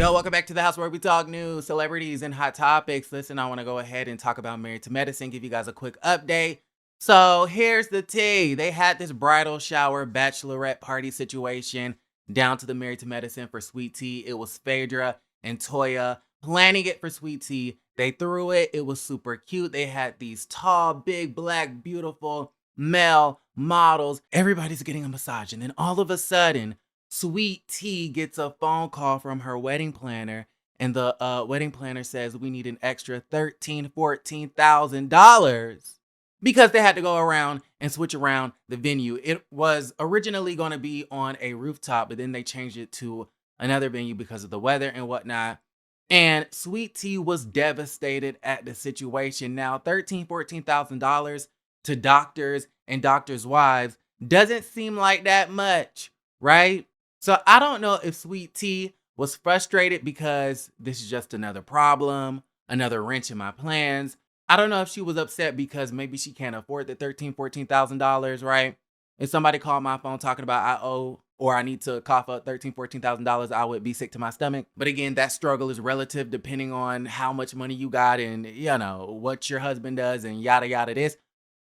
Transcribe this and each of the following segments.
Yo, welcome back to the house where we talk news, celebrities, and hot topics. Listen, I want to go ahead and talk about Married to Medicine, give you guys a quick update. So here's the tea. They had this bridal shower bachelorette party situation down to the Married to Medicine for Sweet Tea. It was Phaedra and Toya planning it for Sweet Tea. They threw it. It was super cute. They had these tall, big, black, beautiful male models. Everybody's getting a massage. And then all of a sudden, Sweet Tea gets a phone call from her wedding planner, and the wedding planner says we need an extra $14,000 because they had to go around and switch around the venue. It was originally going to be on a rooftop, but then they changed it to another venue because of the weather and whatnot. And Sweet Tea was devastated at the situation. Now, $14,000 to doctors and doctors' wives doesn't seem like that much, right? So I don't know if Sweet Tea was frustrated because this is just another problem, another wrench in my plans. I don't know if she was upset because maybe she can't afford the $14,000, right? If somebody called my phone talking about I owe or I need to cough up $14,000, I would be sick to my stomach. But again, that struggle is relative depending on how much money you got and, what your husband does and yada, yada this.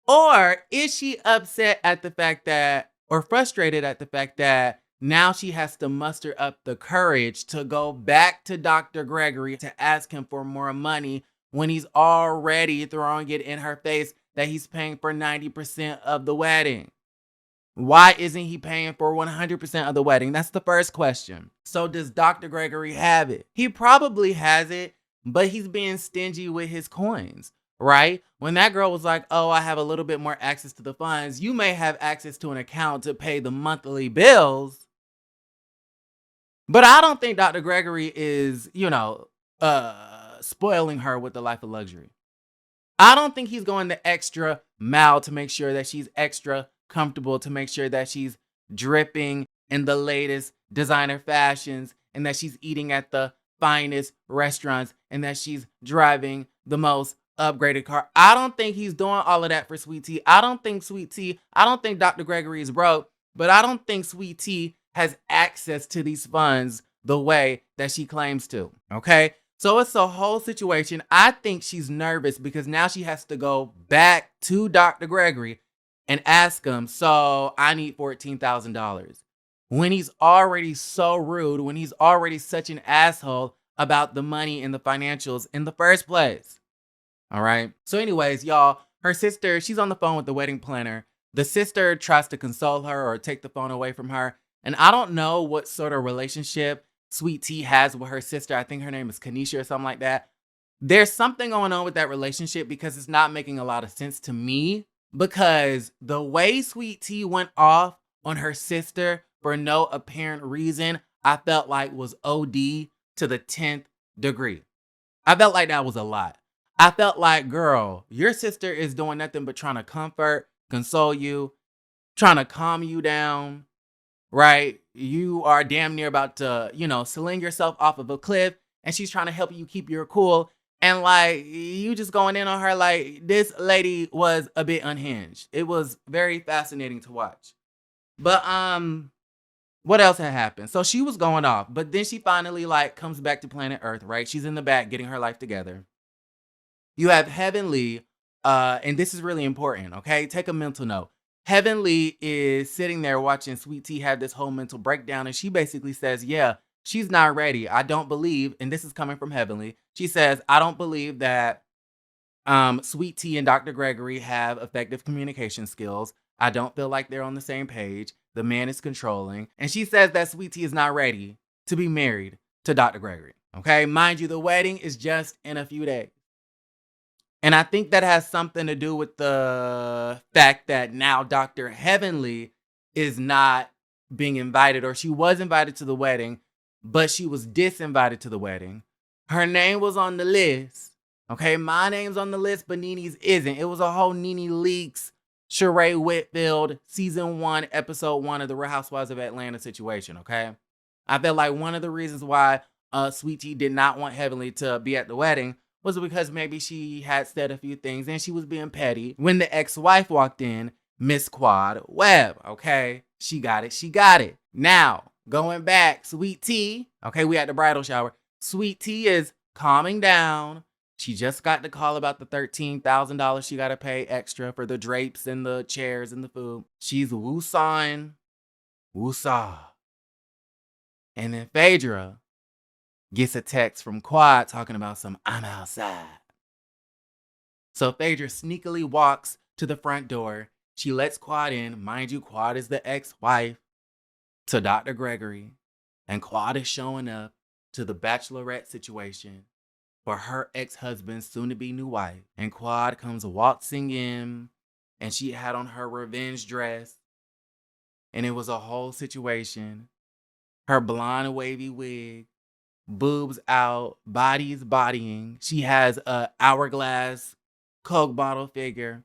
Or is she upset at the fact that, or frustrated at the fact that, now she has to muster up the courage to go back to Dr. Gregory to ask him for more money when he's already throwing it in her face that he's paying for 90% of the wedding? Why isn't he paying for 100% of the wedding? That's the first question. So does Dr. Gregory have it? He probably has it, but he's being stingy with his coins, right? When that girl was like, oh, I have a little bit more access to the funds, you may have access to an account to pay the monthly bills. But I don't think Dr. Gregory is, spoiling her with the life of luxury. I don't think he's going the extra mile to make sure that she's extra comfortable, to make sure that she's dripping in the latest designer fashions and that she's eating at the finest restaurants and that she's driving the most upgraded car. I don't think he's doing all of that for Sweet Tea. I don't think Dr. Gregory is broke, but I don't think Sweet Tea has access to these funds the way that she claims to, okay? So it's a whole situation. I think she's nervous because now she has to go back to Dr. Gregory and ask him, so I need $14,000. When he's already so rude, when he's already such an asshole about the money and the financials in the first place. All right? So anyways, y'all, her sister, she's on the phone with the wedding planner. The sister tries to console her or take the phone away from her. And I don't know what sort of relationship Sweet Tea has with her sister. I think her name is Kanisha or something like that. There's something going on with that relationship because it's not making a lot of sense to me. Because the way Sweet Tea went off on her sister for no apparent reason, I felt like was OD to the 10th degree. I felt like that was a lot. I felt like, girl, your sister is doing nothing but trying to comfort, console you, trying to calm you down. Right? You are damn near about to, sling yourself off of a cliff and she's trying to help you keep your cool. And like, you just going in on her like this lady was a bit unhinged. It was very fascinating to watch. But, what else had happened? So she was going off, but then she finally comes back to planet Earth, right? She's in the back getting her life together. You have Heavenly, and this is really important, okay? Take a mental note. Heavenly is sitting there watching Sweet Tea have this whole mental breakdown. And she basically says, yeah, she's not ready. I don't believe, and this is coming from Heavenly. She says, I don't believe that Sweet Tea and Dr. Gregory have effective communication skills. I don't feel like they're on the same page. The man is controlling. And she says that Sweet Tea is not ready to be married to Dr. Gregory. Okay. Mind you, the wedding is just in a few days. And I think that has something to do with the fact that now Dr. Heavenly is not being invited, or she was invited to the wedding, but she was disinvited to the wedding. Her name was on the list. Okay, my name's on the list, but Nene's isn't. It was a whole Nene Leakes, Sheree Whitfield, season 1, episode 1 of the Real Housewives of Atlanta situation, okay? I felt like one of the reasons why Sweet Tea did not want Heavenly to be at the wedding was because maybe she had said a few things and she was being petty. When the ex-wife walked in, Miss Quad Webb, okay? She got it. Now, going back, Sweet Tea, okay, we had the bridal shower. Sweet Tea is calming down. She just got the call about the $13,000 she got to pay extra for the drapes and the chairs and the food. She's woosawing, woosaw. And then Phaedra gets a text from Quad talking about some I'm outside. So Phaedra sneakily walks to the front door. She lets Quad in. Mind you, Quad is the ex-wife to Dr. Gregory. And Quad is showing up to the bachelorette situation for her ex-husband's soon-to-be new wife. And Quad comes waltzing in, and she had on her revenge dress. And it was a whole situation. Her blonde wavy wig, boobs out, body's bodying. She has a hourglass Coke bottle figure.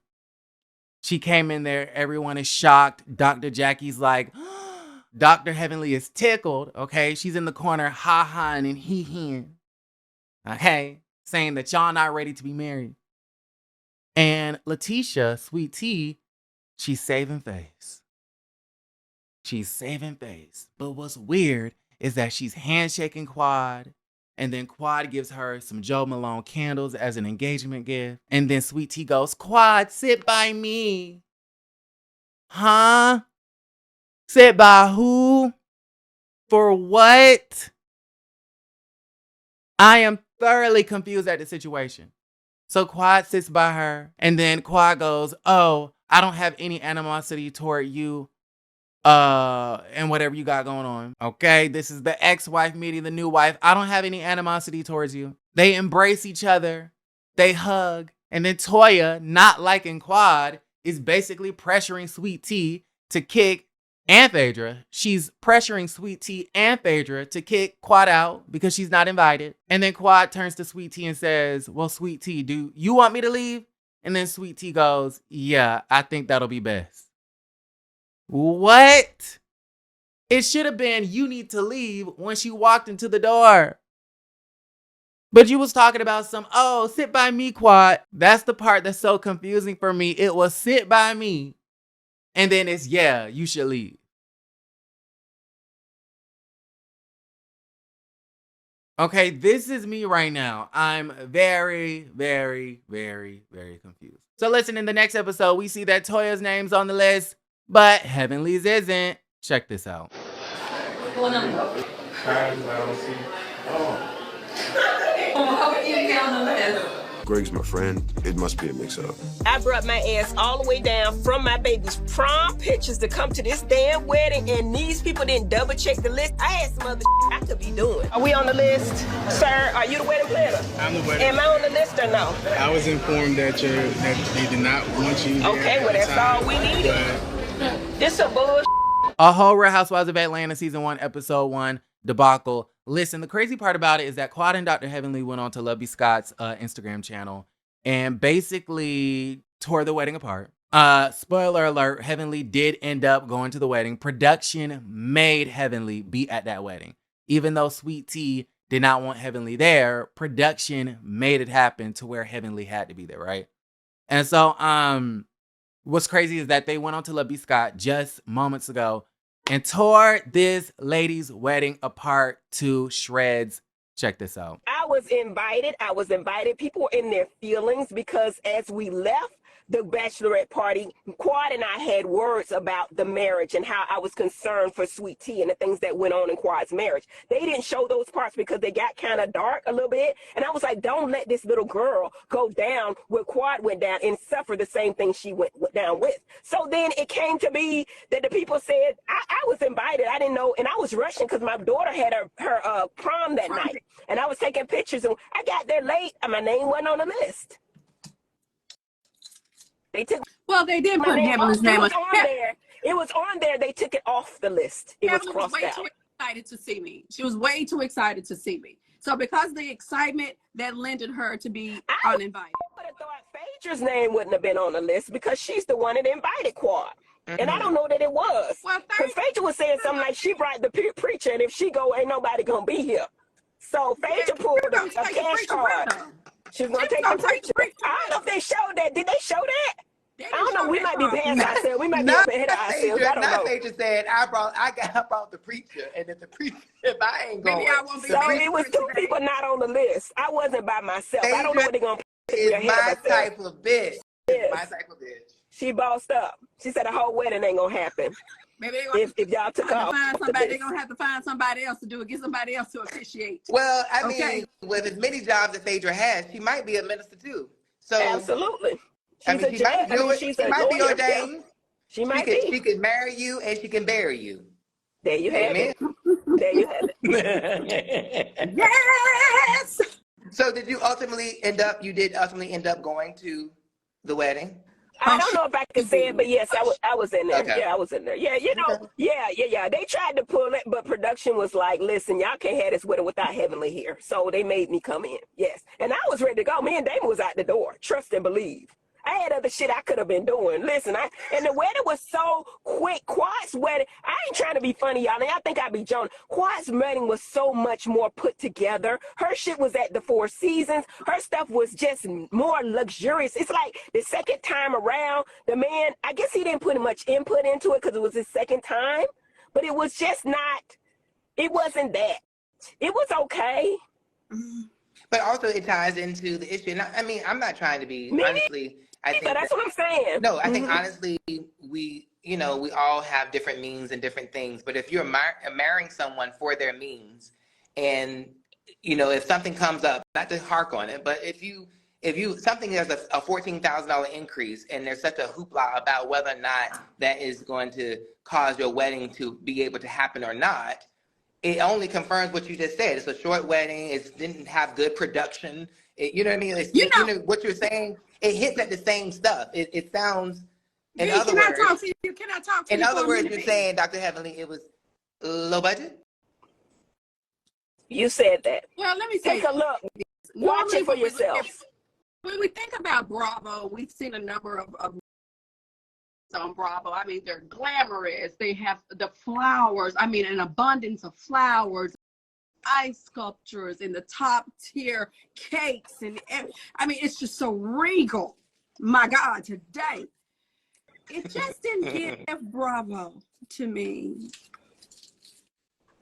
She came in there, everyone is shocked. Dr. Jackie's like, Dr. Heavenly is tickled, okay? She's in the corner, ha-haing and hee-heeing, okay? Saying that y'all not ready to be married. And Letitia, Sweet Tea, she's saving face. She's saving face. But what's weird is that she's handshaking Quad, and then Quad gives her some Joe Malone candles as an engagement gift. And then Sweet Tea goes, Quad, sit by me. Huh? Sit by who? For what? I am thoroughly confused at the situation. So Quad sits by her, and then Quad goes, oh, I don't have any animosity toward you and whatever you got going on. Okay, this is the ex-wife meeting the new wife. I don't have any animosity towards you. They embrace each other. They hug. And then Toya, not liking Quad, is basically pressuring Sweet Tea to kick, and Phaedra. She's pressuring Sweet Tea and Phaedra to kick Quad out because she's not invited. And then Quad turns to Sweet Tea and says, well, Sweet Tea, do you want me to leave? And then Sweet Tea goes, yeah, I think that'll be best. What? It should have been you need to leave when she walked into the door. But you was talking about oh, sit by me, Quad. That's the part that's so confusing for me. It was sit by me. And then it's, yeah, you should leave. Okay, this is me right now. I'm very, very, very, very confused. So listen, in the next episode, we see that Toya's name's on the list, but Heavenly's isn't. Check this out. What's going on? How can you get on the list? Greg's my friend. It must be a mix-up. I brought my ass all the way down from my baby's prom pictures to come to this damn wedding, and these people didn't double check the list. I had some other I could be doing. Are we on the list? Sir, are you the wedding planner? I'm the wedding. Am I on the list or no? I was informed that they did not want you there. Okay, well that's all we needed. This some bullshit. A whole Real Housewives of Atlanta season 1, episode 1 debacle. Listen, the crazy part about it is that Quad and Dr. Heavenly went on to Lovey Scott's Instagram channel and basically tore the wedding apart. Spoiler alert, Heavenly did end up going to the wedding. Production made Heavenly be at that wedding. Even though Sweet Tea did not want Heavenly there, production made it happen to where Heavenly had to be there, right? And so, what's crazy is that they went on to Lovey Scott just moments ago and tore this lady's wedding apart to shreds. Check this out. I was invited. People were in their feelings because as we left the bachelorette party, Quad and I had words about the marriage and how I was concerned for Sweet Tea and the things that went on in Quad's marriage. They didn't show those parts because they got kind of dark a little bit. And I was like, don't let this little girl go down where Quad went down and suffer the same thing she went down with. So then it came to be that the people said, I was invited. I didn't know. And I was rushing because my daughter had her prom that night. And I was taking pictures and I got there late and my name wasn't on the list. They did put Heavenly's name on there. It was on there. They took it off the list. It was crossed out. Too excited to see me. She was way too excited to see me. So because of the excitement, that lended her to be uninvited. I would have thought Phaedra's name wouldn't have been on the list because she's the one that invited Quad. And I don't know that it was. Well, because Phaedra was saying something like she brought the preacher, and if she go, ain't nobody gonna be here. So Phaedra pulled a cash card. She's gonna take the preacher. I don't know if they showed that. Did they show that? They I didn't don't know. show We that might be part. past ourselves. We might be Not up ahead of ourselves. I don't know. Phaedra said I brought the preacher, and if the preacher, if I ain't Maybe going, I won't be So preaching it was two today. people not on the list. I wasn't by myself. I don't know Phaedra what they're gonna put. is We're ahead of my ourselves. type of bitch. Yes. My type of bitch. She bossed up. She said the whole wedding ain't gonna happen Maybe they're gonna if y'all took have to off. find the somebody. They're list. gonna have to find somebody else to do it. Get somebody else to officiate. Well, I Okay. mean, with as many jobs that Phaedra has, she might be a minister too. So Absolutely. I She's mean, a she judge. might I do mean, it. she's She a might be lawyer. ordained. Yeah, she might be. She can marry you and she can bury you. There you have Amen. it. There you have it. Yes. So did you ultimately end up? You did ultimately end up going to the wedding. I don't know if I can say it, but yes, I was in there. Okay. Yeah, I was in there. Yeah, you know, Okay. yeah. They tried to pull it, but production was like, listen, y'all can't have this wedding without Heavenly here. So they made me come in. Yes. And I was ready to go. Me and Damon was out the door. Trust and believe. I had other shit I could have been doing. Listen, and the wedding was so quick. Quad's wedding, I ain't trying to be funny, y'all. And y'all think I be joking. Quad's wedding was so much more put together. Her shit was at the Four Seasons. Her stuff was just more luxurious. It's like the second time around, the man, I guess he didn't put much input into it because it was his second time. But it was just not, it wasn't that. It was okay. But also it ties into the issue. And I mean, I'm not trying to be, Me honestly, I think That's what I'm saying. no, I think honestly, we all have different means and different things. But if you're marrying someone for their means, and if something comes up, not to hark on it, but if you something there's a $14,000 increase, and there's such a hoopla about whether or not that is going to cause your wedding to be able to happen or not, it only confirms what you just said. It's a short wedding. It didn't have good production. You know what I mean? What you're saying. It hits at the same stuff. It sounds. In other words, Talk to you? Can I talk to you? in other for a words, minute? you're saying, Dr. Heavenly, it was low budget. You said that. Well, let me say. Take a look. Watch it for yourself. When we think about Bravo, we've seen a number of on Bravo. I mean, they're glamorous. They have the flowers. I mean, an abundance of flowers, ice sculptures, in the top tier cakes, and I mean, it's just so regal. My God, today it just didn't give Bravo to me.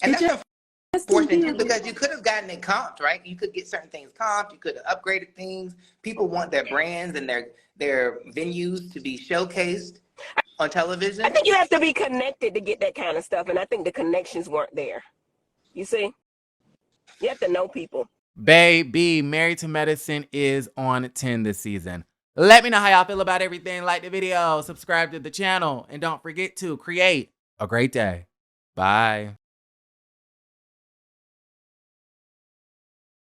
And It that's just unfortunate too, didn't. because you could have gotten it comped, right? You could get certain things comped. You could have upgraded things. People want their brands and their venues to be showcased on television. I think you have to be connected to get that kind of stuff, and I think the connections weren't there. You see? You have to know people. Baby, Married to Medicine is on 10 this season. Let me know how y'all feel about everything. Like the video, subscribe to the channel, and don't forget to create a great day. Bye.